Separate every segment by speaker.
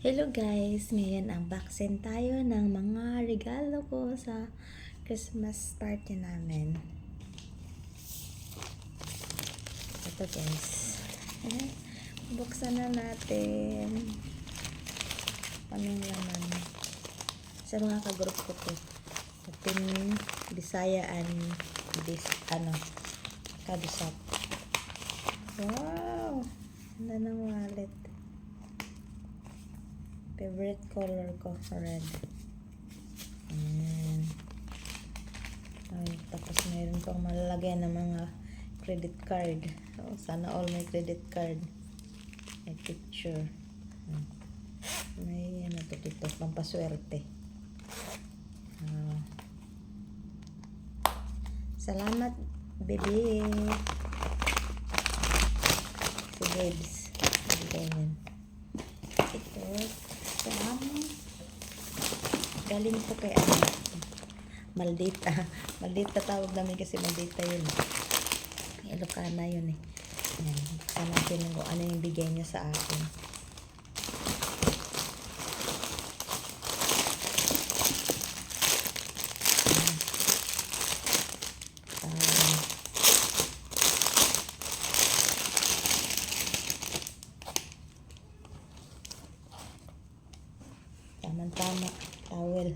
Speaker 1: Hello guys! Ngayon unboxing tayo ng mga regalo ko sa Christmas party namin. Ito guys. Buksan na natin. Anong laman? Sa mga kagroup ko to. Sa Team Bisaya and Kabisat. Wow! Ganda ng wallet. Favorite color ko, red. Ayan. Ay, tapos mayroon pang malalagyan ng mga credit card. So, sana all may credit card. May picture. May ano to dito, pampaswerte. Salamat, baby. Si babes. Ganyan. Ito. Galing po kay Maldita. Maldita tawag namin kasi Maldita yun. Ilocana yun eh. Ayan. Buksan natin kung ano yung bigay niya sa akin. Tama-tama. Towel.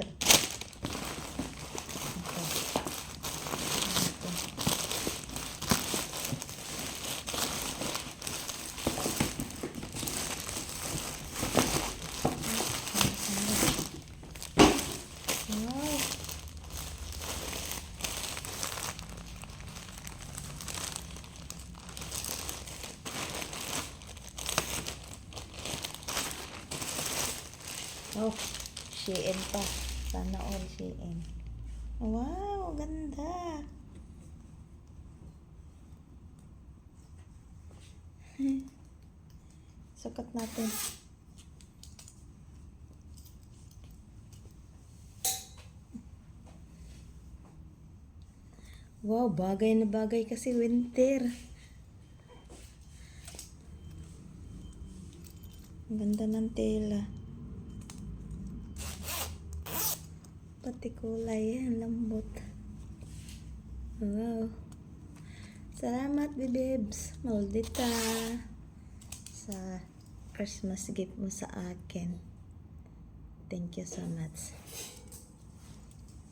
Speaker 1: Oh, Shein pa. Sana all Shein. Wow, ganda. Sukat natin. Wow, bagay na bagay kasi winter. Ang ganda ng tela. Pati kulay, ang lambot. Wow. Salamat, bibibs. Maldita. Sa Christmas gift mo sa akin. Thank you so much.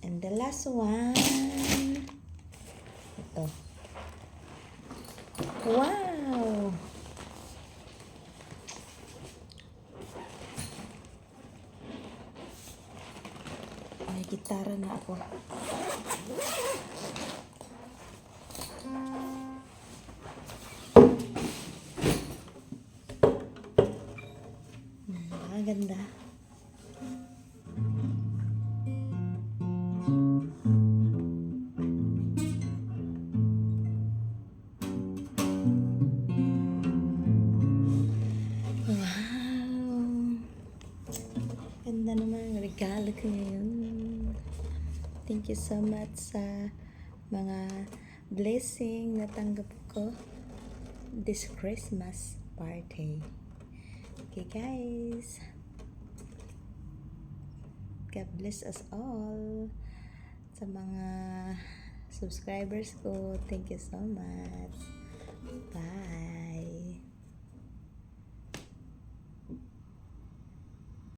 Speaker 1: And the last one. Ito. Wow! May gitara na ako. Ganda. Wow! Ganda naman ang regalo ko ngayon. Thank you so much sa mga blessing na tanggap ko this Christmas party. Okay guys. God bless us all. Sa mga subscribers ko, thank you so much. Bye.